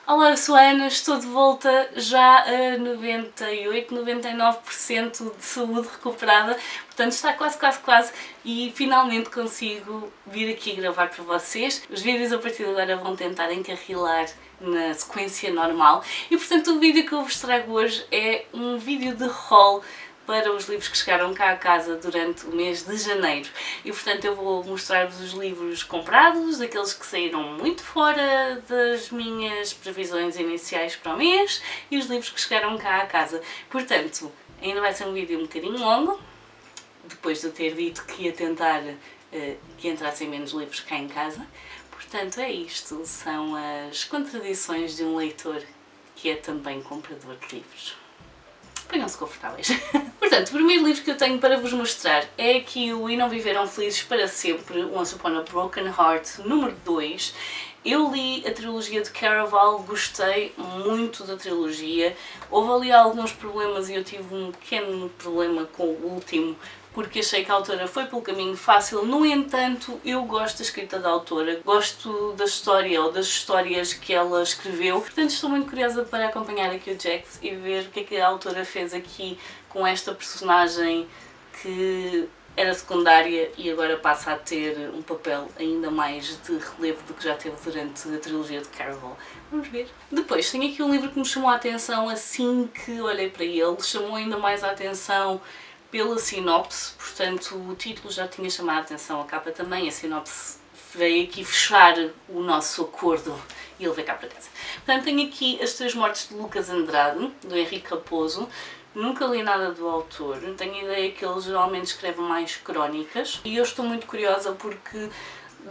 Olá, eu sou a Ana, estou de volta já a 98, 99% de saúde recuperada, portanto está quase e finalmente consigo vir aqui gravar para vocês. Os vídeos a partir de agora vão tentar encarrilar na sequência normal e portanto o vídeo que eu vos trago hoje é um vídeo de haul para os livros que chegaram cá a casa durante o mês de janeiro. E portanto eu vou mostrar-vos os livros comprados, aqueles que saíram muito fora das minhas previsões iniciais para o mês e os livros que chegaram cá a casa. Portanto, ainda vai ser um vídeo um bocadinho longo, depois de eu ter dito que ia tentar que entrassem menos livros cá em casa. Portanto é isto, são as contradições de um leitor que é também comprador de livros. Ponham-se confortáveis. Portanto, o primeiro livro que eu tenho para vos mostrar é aqui o E Não Viveram Felizes para Sempre, Once Upon a Broken Heart, número 2. Eu li a trilogia de Caraval, gostei muito da trilogia. Houve ali alguns problemas e eu tive um pequeno problema com o último, porque achei que a autora foi pelo caminho fácil. No entanto, eu gosto da escrita da autora, gosto da história ou das histórias que ela escreveu, portanto estou muito curiosa para acompanhar aqui o Jax e ver o que é que a autora fez aqui com esta personagem que era secundária e agora passa a ter um papel ainda mais de relevo do que já teve durante a trilogia de Caraval. Vamos ver. Depois, tenho aqui um livro que me chamou a atenção assim que olhei para ele, chamou ainda mais a atenção pela sinopse, portanto o título já tinha chamado a atenção, a capa também, a sinopse veio aqui fechar o nosso acordo e ele veio cá para casa. Portanto tenho aqui As Três Mortes de Lucas Andrade, do Henrique Raposo. Nunca li nada do autor, tenho a ideia que ele geralmente escreve mais crónicas e eu estou muito curiosa porque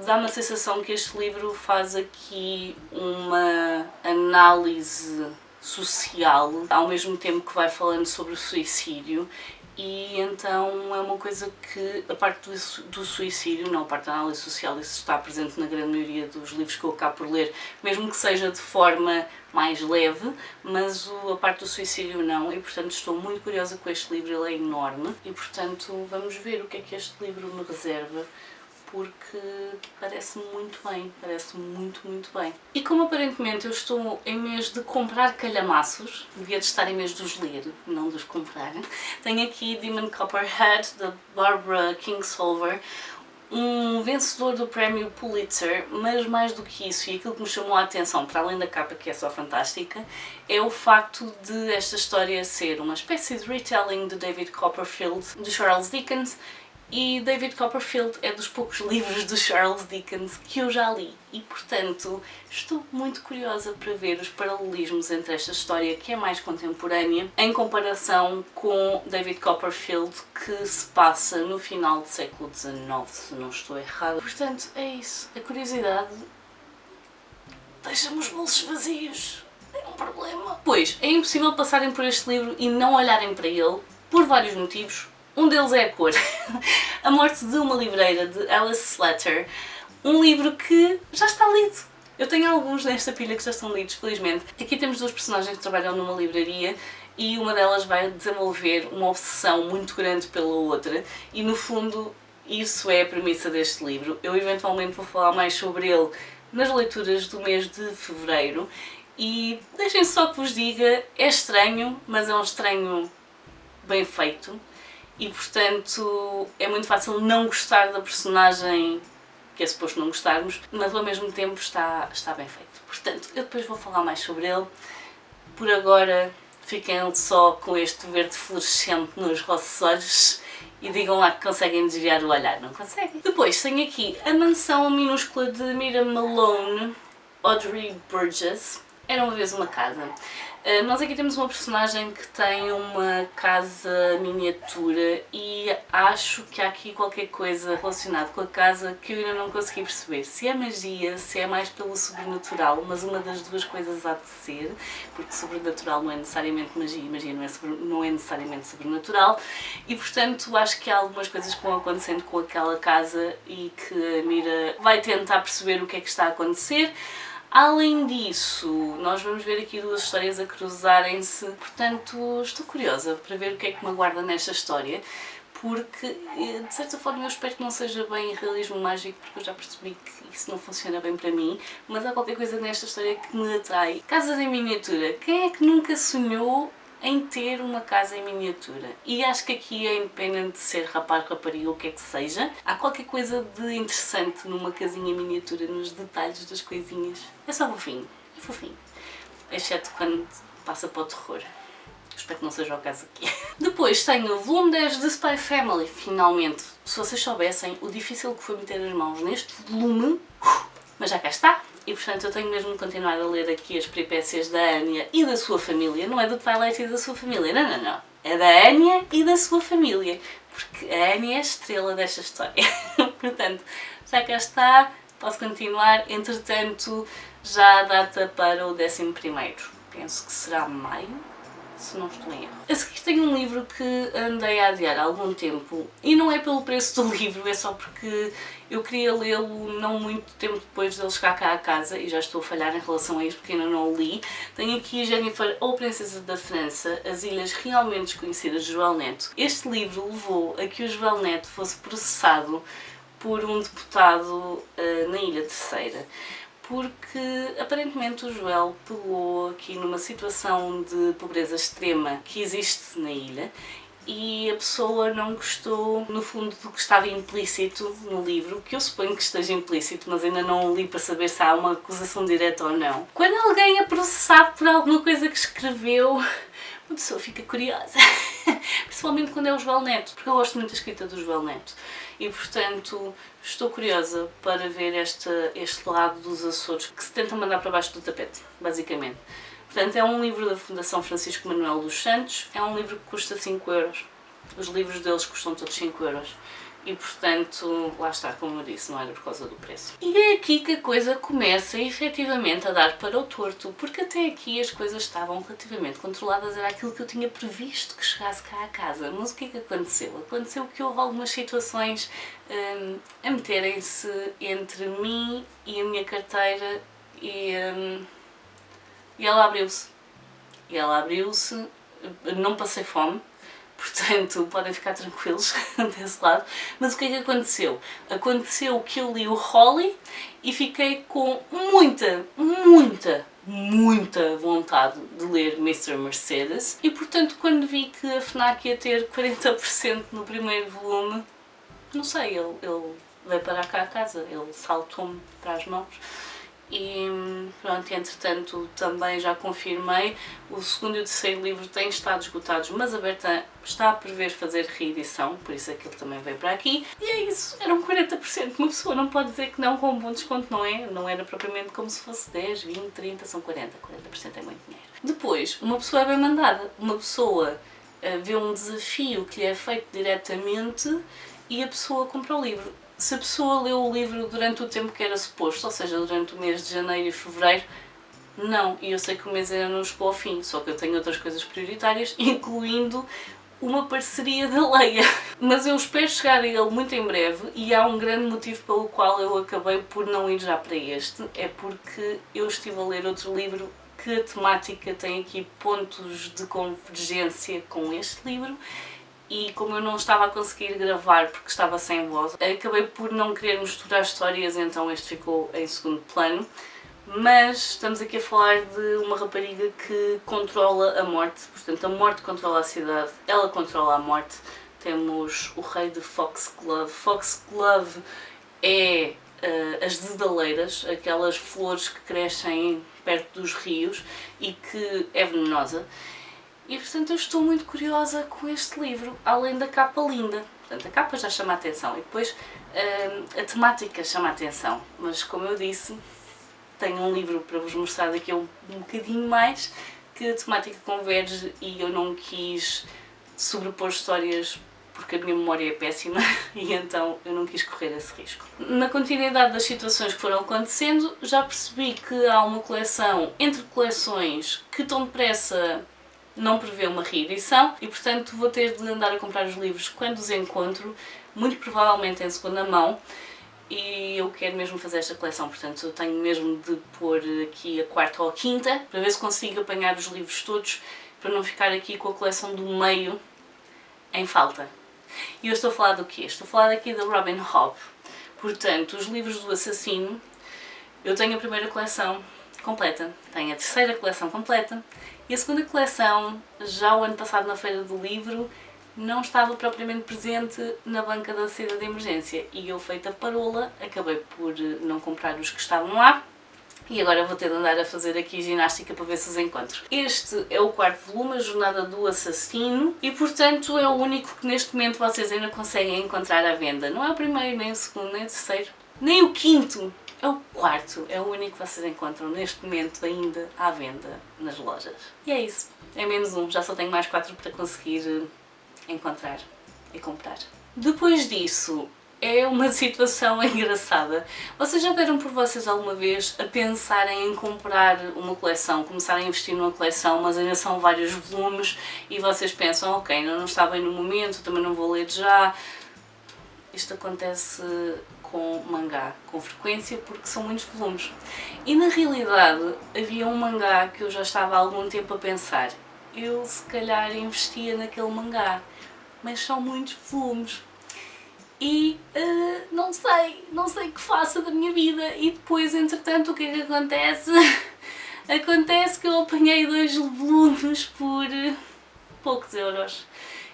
dá-me a sensação que este livro faz aqui uma análise social, ao mesmo tempo que vai falando sobre o suicídio. E então é uma coisa que a parte do suicídio, não a parte da análise social, isso está presente na grande maioria dos livros que eu acabo por ler, mesmo que seja de forma mais leve, mas a parte do suicídio não, e portanto estou muito curiosa com este livro, ele é enorme, e portanto vamos ver o que é que este livro me reserva, porque parece-me muito bem, parece-me muito bem. E como aparentemente eu estou em mês de comprar calhamaços, devia de estar em mês de os ler, não de os comprar, tenho aqui Demon Copperhead, da Barbara Kingsolver, um vencedor do prémio Pulitzer, mas mais do que isso, e aquilo que me chamou a atenção, para além da capa que é só fantástica, é o facto de esta história ser uma espécie de retelling de David Copperfield, de Charles Dickens, e David Copperfield é dos poucos livros de Charles Dickens que eu já li e, portanto, estou muito curiosa para ver os paralelismos entre esta história, que é mais contemporânea, em comparação com David Copperfield, que se passa no final do século XIX, se não estou errada. Portanto, é isso. A curiosidade deixa-me os bolsos vazios. É um problema. Pois, é impossível passarem por este livro e não olharem para ele, por vários motivos. Um deles é a cor. A Morte de uma Livreira, de Alice Slater. Um livro que já está lido. Eu tenho alguns nesta pilha que já estão lidos, felizmente. Aqui temos duas personagens que trabalham numa livraria e uma delas vai desenvolver uma obsessão muito grande pela outra e, no fundo, isso é a premissa deste livro. Eu eventualmente vou falar mais sobre ele nas leituras do mês de fevereiro e deixem só que vos diga, é estranho, mas é um estranho bem feito. E portanto é muito fácil não gostar da personagem que é suposto não gostarmos, mas ao mesmo tempo está bem feito. Portanto, eu depois vou falar mais sobre ele. Por agora fiquem só com este verde fluorescente nos vossos olhos e digam lá que conseguem desviar o olhar, não conseguem? Depois tenho aqui A Mansão Minúscula de Mira Malone, Audrey Burgess. Era uma vez uma casa. Nós aqui temos uma personagem que tem uma casa miniatura e acho que há aqui qualquer coisa relacionada com a casa que eu ainda não consegui perceber. Se é magia, se é mais pelo sobrenatural, mas uma das duas coisas há de ser, porque sobrenatural não é necessariamente magia e magia não é necessariamente sobrenatural, e portanto acho que há algumas coisas que vão acontecendo com aquela casa e que a Mira vai tentar perceber o que é que está a acontecer. Além disso, nós vamos ver aqui duas histórias a cruzarem-se, portanto estou curiosa para ver o que é que me aguarda nesta história, porque de certa forma eu espero que não seja bem realismo mágico, porque eu já percebi que isso não funciona bem para mim, mas há qualquer coisa nesta história que me atrai. Casas em miniatura. Quem é que nunca sonhou em ter uma casa em miniatura? E acho que aqui é independente de ser rapaz, rapariga ou o que é que seja, há qualquer coisa de interessante numa casinha em miniatura, nos detalhes das coisinhas. É só fofinho, é fofinho. Exceto quando passa para o terror. Espero que não seja o caso aqui. Depois tenho o volume 10 de Spy Family. Finalmente, se vocês soubessem o difícil que foi meter as mãos neste volume, mas já cá está. E portanto eu tenho mesmo de continuar a ler aqui as peripécias da Anya e da sua família. Não é do Twilight e da sua família, não, não, não. É da Anya e da sua família. Porque a Anya é a estrela desta história. Portanto, já cá está. Posso continuar. Entretanto, já há data para o 11º. Penso que será maio, se não estou em erro. A seguir tenho um livro que andei a adiar há algum tempo, e não é pelo preço do livro, é só porque eu queria lê-lo não muito tempo depois dele chegar cá a casa, e já estou a falhar em relação a isto porque ainda não o li. Tenho aqui Jennifer, ou Princesa da França, As Ilhas Realmente Desconhecidas de João Neto. Este livro levou a que o João Neto fosse processado por um deputado na Ilha Terceira, porque aparentemente o Joel pegou aqui numa situação de pobreza extrema que existe na ilha e a pessoa não gostou, no fundo, do que estava implícito no livro, que eu suponho que esteja implícito, mas ainda não o li para saber se há uma acusação direta ou não. Quando alguém é processado por alguma coisa que escreveu, uma pessoa fica curiosa. Principalmente quando é o Joel Neto, porque eu gosto muito da escrita do Joel Neto. E, portanto, estou curiosa para ver este lado dos Açores, que se tenta mandar para baixo do tapete, basicamente. Portanto, é um livro da Fundação Francisco Manuel dos Santos, é um livro que custa 5€. Os livros deles custam todos 5€. E, portanto, lá está, como eu disse, não era por causa do preço. E é aqui que a coisa começa, efetivamente, a dar para o torto, porque até aqui as coisas estavam relativamente controladas, era aquilo que eu tinha previsto que chegasse cá a casa. Mas o que é que aconteceu? Aconteceu que houve algumas situações a meterem-se entre mim e a minha carteira e ela abriu-se. E ela abriu-se, não passei fome. Portanto, podem ficar tranquilos desse lado. Mas o que é que aconteceu? Aconteceu que eu li o Holly e fiquei com muita vontade de ler Mr. Mercedes. E portanto, quando vi que a FNAC ia ter 40% no primeiro volume, não sei, ele veio para cá a casa, ele saltou-me para as mãos. E pronto, entretanto também já confirmei, o segundo e o terceiro livro têm estado esgotados, mas a Berta está a prever fazer reedição, por isso é que ele também veio para aqui. E é isso, eram 40%, uma pessoa não pode dizer que não com um bom desconto, não é? Não era propriamente como se fosse 10, 20, 30, são 40%, 40% é muito dinheiro. Depois, uma pessoa é bem mandada, uma pessoa vê um desafio que lhe é feito diretamente e a pessoa compra o livro. Se a pessoa leu o livro durante o tempo que era suposto, ou seja, durante o mês de janeiro e fevereiro, não. E eu sei que o mês ainda não chegou ao fim, só que eu tenho outras coisas prioritárias, incluindo uma parceria da Leia. Mas eu espero chegar a ele muito em breve e há um grande motivo pelo qual eu acabei por não ir já para este, é porque eu estive a ler outro livro que a temática tem aqui pontos de convergência com este livro. E como eu não estava a conseguir gravar porque estava sem voz, acabei por não querer misturar histórias, então este ficou em segundo plano. Mas estamos aqui a falar de uma rapariga que controla a morte, portanto a morte controla a cidade, ela controla a morte. Temos o rei de Foxglove. Foxglove é as dedaleiras, aquelas flores que crescem perto dos rios e que é venenosa. E portanto eu estou muito curiosa com este livro, além da capa linda. Portanto, a capa já chama a atenção e depois a temática chama a atenção. Mas como eu disse, tenho um livro para vos mostrar daqui a um bocadinho mais, que a temática converge e eu não quis sobrepor histórias porque a minha memória é péssima e então eu não quis correr esse risco. Na continuidade das situações que foram acontecendo, já percebi que há uma coleção entre coleções que tão depressa não prevê uma reedição e portanto vou ter de andar a comprar os livros quando os encontro, muito provavelmente em segunda mão, e eu quero mesmo fazer esta coleção, portanto eu tenho mesmo de pôr aqui a quarta ou a quinta para ver se consigo apanhar os livros todos para não ficar aqui com a coleção do meio em falta. E eu estou a falar do quê? Estou a falar aqui da Robin Hobb. Portanto, os livros do assassino, eu tenho a primeira coleção completa, tenho a terceira coleção completa e a segunda coleção, já o ano passado na Feira do Livro, não estava propriamente presente na banca da saída de emergência e eu, feita parola, acabei por não comprar os que estavam lá e agora vou ter de andar a fazer aqui ginástica para ver se os encontro. Este é o quarto volume, A Jornada do Assassino, e portanto é o único que neste momento vocês ainda conseguem encontrar à venda. Não é o primeiro, nem o segundo, nem o terceiro, nem o quinto. É o quarto, é o único que vocês encontram neste momento ainda à venda nas lojas. E é isso, é menos um, já só tenho mais 4 para conseguir encontrar e comprar. Depois disso, é uma situação engraçada. Vocês já deram por vocês alguma vez a pensarem em comprar uma coleção, começarem a investir numa coleção, mas ainda são vários volumes e vocês pensam, ok, não está bem no momento, também não vou ler já. Isto acontece com mangá com frequência porque são muitos volumes. E na realidade havia um mangá que eu já estava há algum tempo a pensar. Eu se calhar investia naquele mangá, mas são muitos volumes. E não sei o que faça da minha vida. E depois, entretanto, o que é que acontece? Acontece que eu apanhei 2 volumes por poucos euros.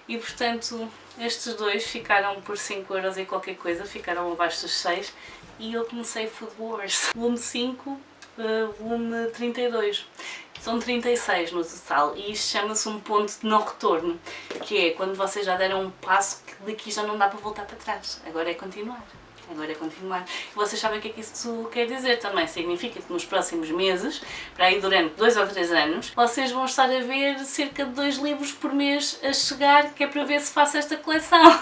E portanto, estes 2 ficaram por 5 euros e qualquer coisa, ficaram abaixo dos 6 e eu comecei Food Wars. Volume 5, volume 32. São 36 no total e isto chama-se um ponto de não retorno, que é quando vocês já deram um passo que daqui já não dá para voltar para trás. Agora é continuar. Agora é continuar. E vocês sabem o que é que isso quer dizer também. Significa que nos próximos meses, para aí durante 2 ou 3 anos, vocês vão estar a ver cerca de 2 livros por mês a chegar, que é para ver se faço esta coleção.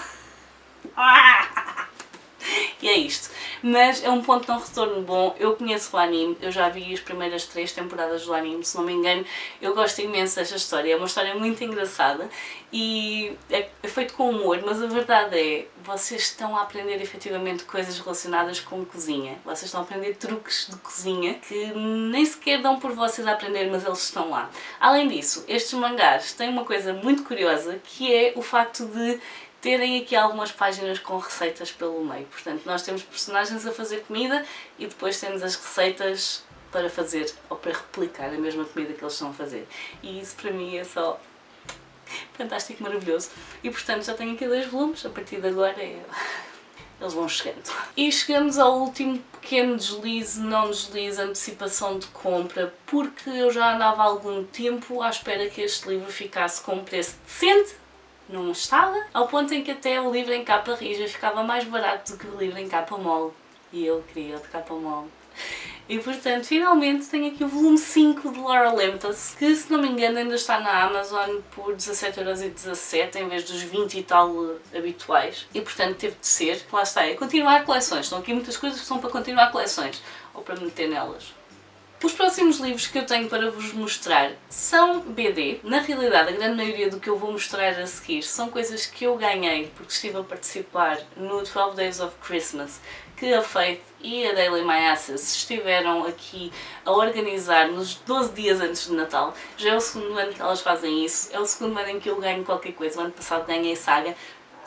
E é isto. Mas é um ponto de não retorno bom. Eu conheço o anime, eu já vi as primeiras 3 temporadas do anime, se não me engano. Eu gosto imenso desta história, é uma história muito engraçada e é feito com humor, mas a verdade é, vocês estão a aprender efetivamente coisas relacionadas com cozinha. Vocês estão a aprender truques de cozinha que nem sequer dão por vocês a aprender, mas eles estão lá. Além disso, estes mangás têm uma coisa muito curiosa, que é o facto de terem aqui algumas páginas com receitas pelo meio. Portanto, nós temos personagens a fazer comida e depois temos as receitas para fazer ou para replicar a mesma comida que eles estão a fazer. E isso para mim é só fantástico, maravilhoso. E portanto já tenho aqui 2 volumes, a partir de agora eles vão chegando. E chegamos ao último pequeno deslize, não deslize, antecipação de compra, porque eu já andava há algum tempo à espera que este livro ficasse com um preço decente. Não estava, ao ponto em que até o livro em capa rija ficava mais barato do que o livro em capa mole. E eu queria o de capa mole. E portanto, finalmente tenho aqui o volume 5 de Laura Lemptos, que se não me engano ainda está na Amazon por 17,17€ em vez dos 20 e tal habituais. E portanto teve de ser, lá está, é continuar coleções. Estão aqui muitas coisas que são para continuar coleções, ou para meter nelas. Os próximos livros que eu tenho para vos mostrar são BD. Na realidade, a grande maioria do que eu vou mostrar a seguir são coisas que eu ganhei porque estive a participar no 12 Days of Christmas, que a Faith e a Daily My Access estiveram aqui a organizar nos 12 dias antes de Natal. Já é o segundo ano que elas fazem isso, é o segundo ano em que eu ganho qualquer coisa. O ano passado ganhei Saga,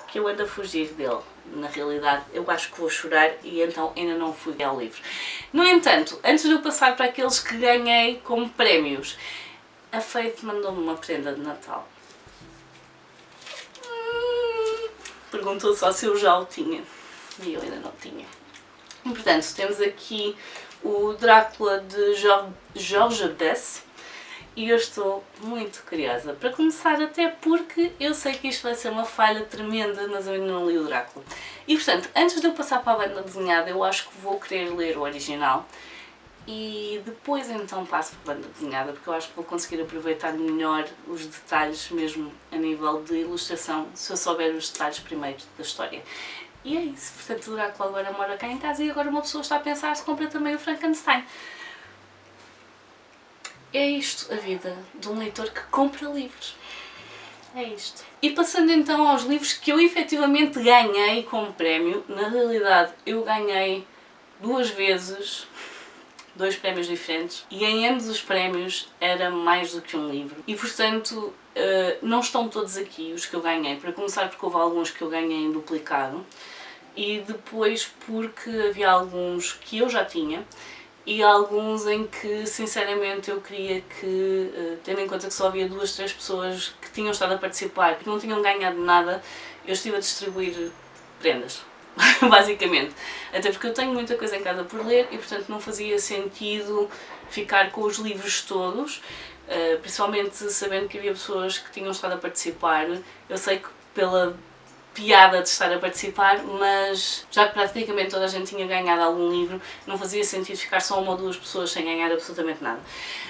que eu ando a fugir dele. Na realidade, eu acho que vou chorar e então ainda não fui ao livro. No entanto, antes de eu passar para aqueles que ganhei como prémios, a Faith mandou-me uma prenda de Natal. Perguntou só se eu já o tinha e eu ainda não tinha. E, portanto, temos aqui o Drácula de George Bess. E eu estou muito curiosa, para começar até porque eu sei que isto vai ser uma falha tremenda, mas eu ainda não li o Drácula. E portanto, antes de eu passar para a banda desenhada, eu acho que vou querer ler o original e depois então passo para a banda desenhada, porque eu acho que vou conseguir aproveitar melhor os detalhes mesmo a nível de ilustração, se eu souber os detalhes primeiro da história. E é isso, portanto o Drácula agora mora cá em casa e agora uma pessoa está a pensar se compra também o Frankenstein. É isto a vida de um leitor que compra livros. É isto. E passando então aos livros que eu efetivamente ganhei como prémio, na realidade eu ganhei 2 vezes 2 prémios diferentes e em ambos os prémios era mais do que um livro. E portanto, não estão todos aqui os que eu ganhei. Para começar, porque houve alguns que eu ganhei em duplicado e depois porque havia alguns que eu já tinha e alguns em que sinceramente eu queria que, tendo em conta que só havia 2, 3 pessoas que tinham estado a participar, que não tinham ganhado nada, eu estive a distribuir prendas. Basicamente, até porque eu tenho muita coisa em casa por ler e portanto não fazia sentido ficar com os livros todos, principalmente sabendo que havia pessoas que tinham estado a participar. Eu sei que pela piada de estar a participar, mas já que praticamente toda a gente tinha ganhado algum livro, não fazia sentido ficar só 1 ou 2 pessoas sem ganhar absolutamente nada.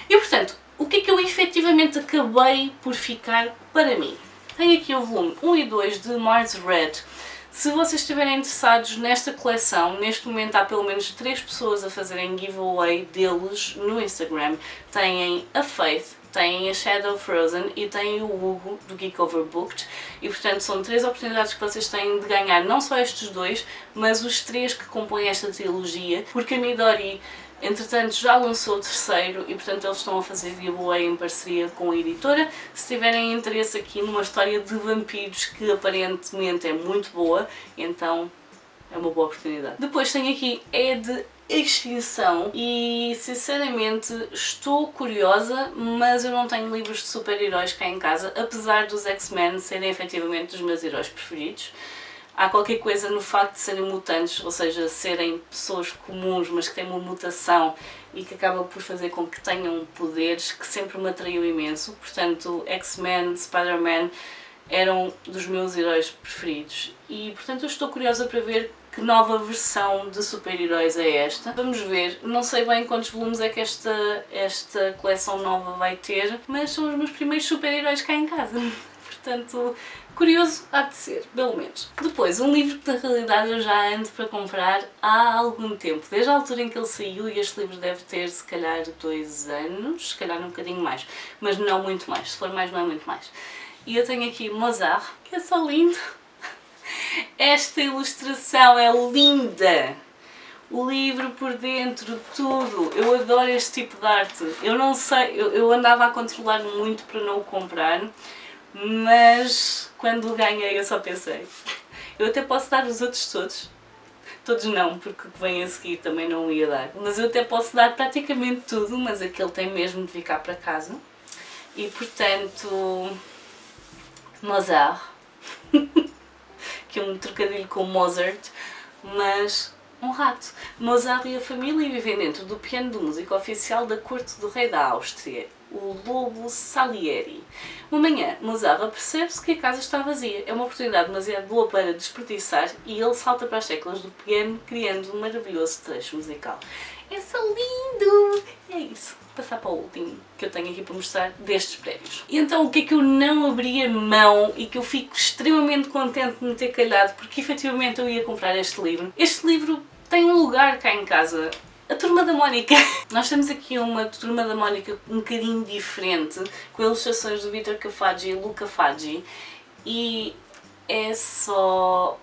E portanto, o que é que eu efetivamente acabei por ficar para mim? Tenho aqui o volume 1 e 2 de Mars Red. Se vocês estiverem interessados nesta coleção, neste momento há pelo menos 3 pessoas a fazerem giveaway deles no Instagram. Têm a Faith, têm a Shadow Frozen e têm o Hugo do Geek Overbooked e portanto são 3 oportunidades que vocês têm de ganhar não só estes 2, mas os 3 que compõem esta trilogia, porque a Midori entretanto já lançou o 3º e portanto eles estão a fazer giveaway em parceria com a editora. Se tiverem interesse aqui numa história de vampiros que aparentemente é muito boa, então é uma boa oportunidade. Depois tenho aqui de Extinção e sinceramente estou curiosa, mas eu não tenho livros de super-heróis cá em casa, apesar dos X-Men serem efetivamente os meus heróis preferidos. Há qualquer coisa no facto de serem mutantes, ou seja, serem pessoas comuns, mas que têm uma mutação e que acaba por fazer com que tenham poderes, que sempre me atraiu imenso. Portanto, X-Men, Spider-Man eram dos meus heróis preferidos e, portanto, eu estou curiosa para ver que nova versão de super-heróis é esta. Vamos ver, não sei bem quantos volumes é que esta coleção nova vai ter, mas são os meus primeiros super-heróis cá em casa. Portanto, curioso há de ser, pelo menos. Depois, um livro que na realidade eu já ando para comprar há algum tempo, desde a altura em que ele saiu, e este livro deve ter se calhar 2 anos, se calhar um bocadinho mais, mas não muito mais, se for mais não é muito mais. E eu tenho aqui Mozart, que é só lindo. Esta ilustração é linda! O livro por dentro, tudo. Eu adoro este tipo de arte. Eu não sei, eu andava a controlar muito para não o comprar, mas quando o ganhei eu só pensei, eu até posso dar os outros todos. Todos não, porque o que vem a seguir também não o ia dar. Mas eu até posso dar praticamente tudo, mas aquele tem mesmo de ficar para casa. E portanto, Mozart, que é um trocadilho com Mozart, mas um rato. Mozart e a família vivem dentro do piano de música oficial da corte do rei da Áustria, o Lobo Salieri. Uma manhã, Mozart apercebe-se que a casa está vazia. É uma oportunidade demasiado boa para desperdiçar e ele salta para as teclas do piano, criando um maravilhoso trecho musical. É só lindo! É isso. Passar para o último que eu tenho aqui para mostrar destes prémios. E então o que é que eu não abri a mão e que eu fico extremamente contente de me ter calhado, porque efetivamente eu ia comprar este livro. Este livro tem um lugar cá em casa. A Turma da Mónica. Nós temos aqui uma Turma da Mónica um bocadinho diferente, com ilustrações do Vitor Cafaggi e Luca Faggi, e é só...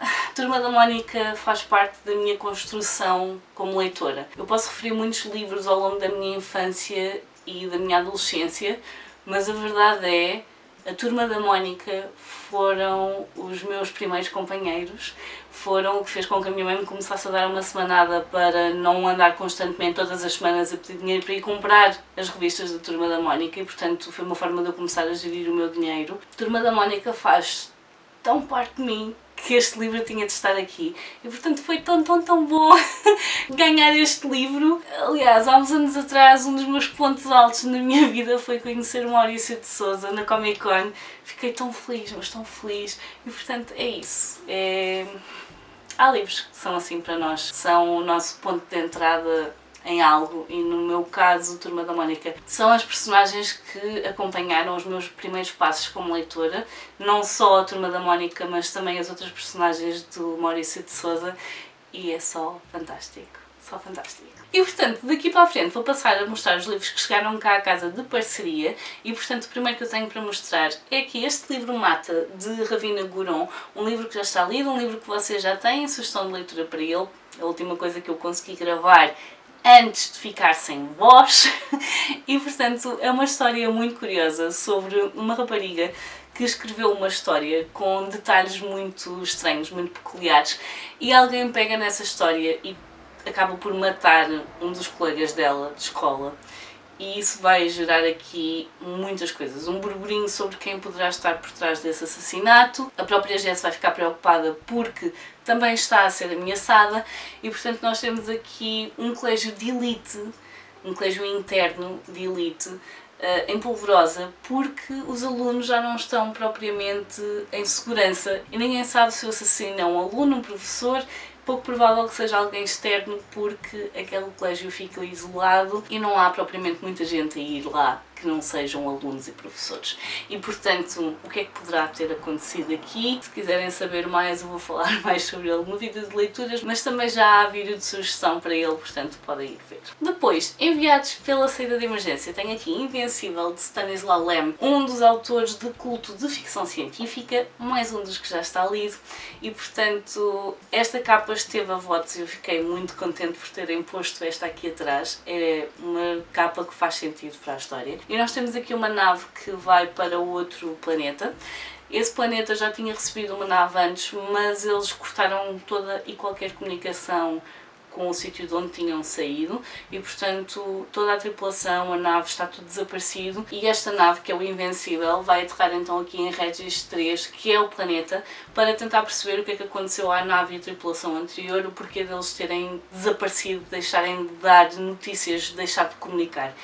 A Turma da Mónica faz parte da minha construção como leitora. Eu posso referir muitos livros ao longo da minha infância e da minha adolescência, mas a verdade é, a Turma da Mónica foram os meus primeiros companheiros, foram o que fez com que a minha mãe me começasse a dar uma semanada para não andar constantemente todas as semanas a pedir dinheiro para ir comprar as revistas da Turma da Mónica e portanto foi uma forma de eu começar a gerir o meu dinheiro. A Turma da Mónica faz tão parte de mim que este livro tinha de estar aqui e portanto foi tão bom ganhar este livro. Aliás, há uns anos atrás um dos meus pontos altos na minha vida foi conhecer o Maurício de Sousa na Comic Con. Fiquei tão feliz, mas tão feliz e portanto é isso. Há livros que são assim para nós, são o nosso ponto de entrada em algo e no meu caso, Turma da Mónica, são as personagens que acompanharam os meus primeiros passos como leitora, não só a Turma da Mónica, mas também as outras personagens do Maurício de Sousa e é só fantástico, só fantástico. E portanto, daqui para a frente vou passar a mostrar os livros que chegaram cá à casa de parceria e portanto o primeiro que eu tenho para mostrar é aqui este livro Mata de Ravina Gourão, um livro que já está lido, um livro que vocês já têm sugestão de leitura para ele, a última coisa que eu consegui gravar antes de ficar sem voz e, portanto, é uma história muito curiosa sobre uma rapariga que escreveu uma história com detalhes muito estranhos, muito peculiares, e alguém pega nessa história e acaba por matar um dos colegas dela de escola. E isso vai gerar aqui muitas coisas. Um burburinho sobre quem poderá estar por trás desse assassinato. A própria Jess vai ficar preocupada porque também está a ser ameaçada. E, portanto, nós temos aqui um colégio de elite, um colégio interno de elite, em polvorosa, porque os alunos já não estão propriamente em segurança. E ninguém sabe se o assassino é um aluno, um professor. Pouco provável que seja alguém externo, porque aquele colégio fica isolado e não há propriamente muita gente a ir lá que não sejam alunos e professores. E, portanto, o que é que poderá ter acontecido aqui? Se quiserem saber mais, eu vou falar mais sobre ele no vídeo de leituras, mas também já há vídeo de sugestão para ele, portanto podem ir ver. Depois, enviados pela saída de emergência, tenho aqui Invencível, de Stanislaw Lem, um dos autores de culto de ficção científica, mais um dos que já está lido, e, portanto, esta capa esteve a votos e eu fiquei muito contente por terem posto esta aqui atrás. É uma capa que faz sentido para a história. E nós temos aqui uma nave que vai para outro planeta. Esse planeta já tinha recebido uma nave antes, mas eles cortaram toda e qualquer comunicação com o sítio de onde tinham saído e, portanto, toda a tripulação, a nave, está tudo desaparecido, e esta nave, que é o Invencível, vai aterrar então aqui em Regis 3, que é o planeta, para tentar perceber o que é que aconteceu à nave e à tripulação anterior, o porquê deles terem desaparecido, deixarem de dar notícias, deixar de comunicar.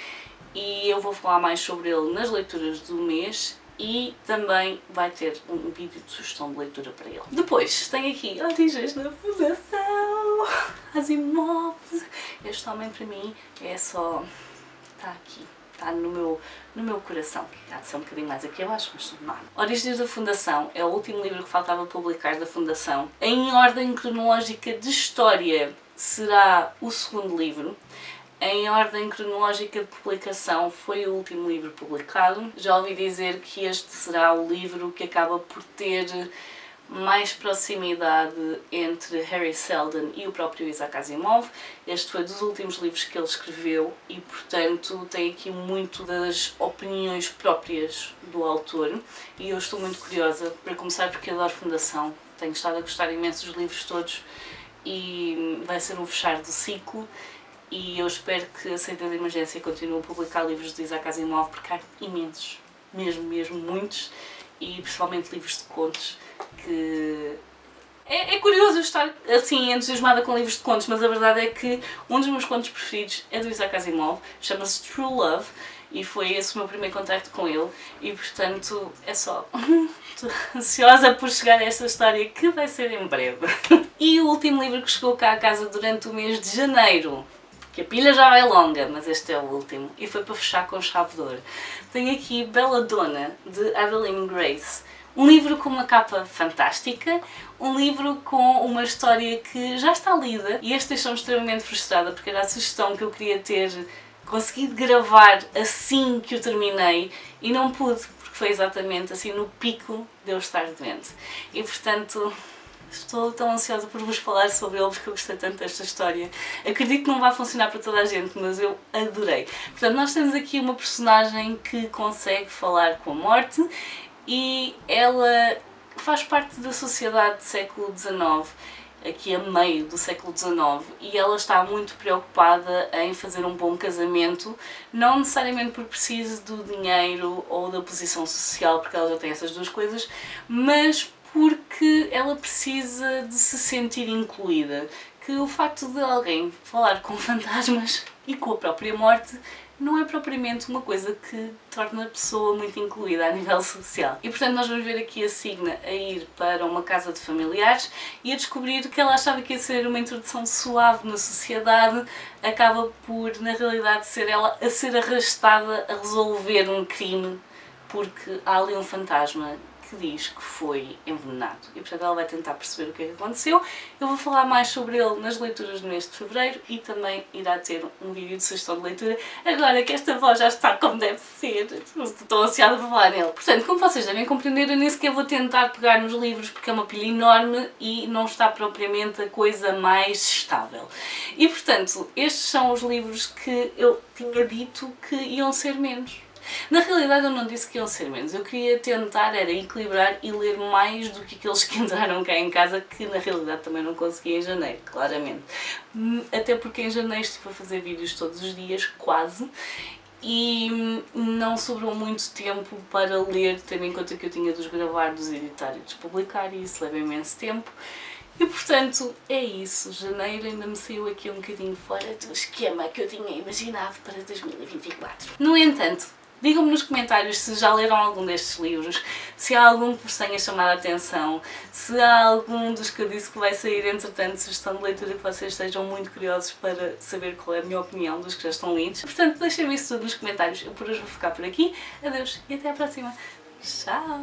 E eu vou falar mais sobre ele nas leituras do mês e também vai ter um vídeo de sugestão de leitura para ele. Depois tem aqui Origens da Fundação Asimov. Este homem para mim é só... está aqui, está no meu coração. Há de ser um bocadinho mais aqui eu acho, mas não. Origens da Fundação é o último livro que faltava publicar da Fundação. Em ordem cronológica de história será o segundo livro. Em ordem cronológica de publicação foi o último livro publicado. Já ouvi dizer que este será o livro que acaba por ter mais proximidade entre Hari Seldon e o próprio Isaac Asimov. Este foi dos últimos livros que ele escreveu e, portanto, tem aqui muito das opiniões próprias do autor. E eu estou muito curiosa, para começar, porque adoro Fundação. Tenho estado a gostar imenso dos livros todos e vai ser um fechar do ciclo. E eu espero que a saída de emergência continue a publicar livros de Isaac Asimov, porque há imensos, mesmo muitos, e principalmente livros de contos, que... É curioso estar assim entusiasmada com livros de contos, mas a verdade é que um dos meus contos preferidos é do Isaac Asimov, chama-se True Love, e foi esse o meu primeiro contacto com ele, e portanto é só... Estou ansiosa por chegar a esta história, que vai ser em breve. E o último livro que chegou cá a casa durante o mês de janeiro, que a pilha já vai longa, mas este é o último, e foi para fechar com chave de ouro. Tenho aqui Belladonna, de Adeline Grace. Um livro com uma capa fantástica, um livro com uma história que já está lida, e este deixou-me extremamente frustrada, porque era a sugestão que eu queria ter conseguido gravar assim que o terminei, e não pude, porque foi exatamente assim no pico de eu estar doente. E, portanto... estou tão ansiosa por vos falar sobre ele, porque eu gostei tanto desta história. Acredito que não vai funcionar para toda a gente, mas eu adorei. Portanto, nós temos aqui uma personagem que consegue falar com a morte e ela faz parte da sociedade do século XIX, aqui a meio do século XIX, e ela está muito preocupada em fazer um bom casamento, não necessariamente por preciso do dinheiro ou da posição social, porque ela já tem essas duas coisas, mas porque ela precisa de se sentir incluída, que o facto de alguém falar com fantasmas e com a própria morte não é propriamente uma coisa que torna a pessoa muito incluída a nível social. E, portanto, nós vamos ver aqui a Signa a ir para uma casa de familiares e a descobrir que ela achava que ia ser uma introdução suave na sociedade, acaba por, na realidade, ser ela a ser arrastada a resolver um crime, porque há ali um fantasma que diz que foi envenenado e portanto ela vai tentar perceber o que é que aconteceu. Eu vou falar mais sobre ele nas leituras do mês de Fevereiro e também irá ter um vídeo de sugestão de leitura, agora que esta voz já está como deve ser, estou ansiada para falar nele. Portanto, como vocês devem compreender, eu nem sequer vou tentar pegar nos livros porque é uma pilha enorme e não está propriamente a coisa mais estável. E portanto, estes são os livros que eu tinha dito que iam ser menos. Na realidade eu não disse que iam ser menos, eu queria tentar era equilibrar e ler mais do que aqueles que entraram cá em casa, que na realidade também não consegui em janeiro, claramente. Até porque em janeiro estive a fazer vídeos todos os dias, quase, e não sobrou muito tempo para ler, tendo em conta que eu tinha de os gravar, de os editar e de os publicar, e isso leva imenso tempo. E portanto, é isso, janeiro ainda me saiu aqui um bocadinho fora do esquema que eu tinha imaginado para 2024. No entanto, digam-me nos comentários se já leram algum destes livros, se há algum que vos tenha chamado a atenção, se há algum dos que eu disse que vai sair entretanto sugestão de leitura que vocês estejam muito curiosos para saber qual é a minha opinião dos que já estão lidos. Portanto, deixem-me isso tudo nos comentários. Eu por hoje vou ficar por aqui. Adeus e até à próxima. Tchau!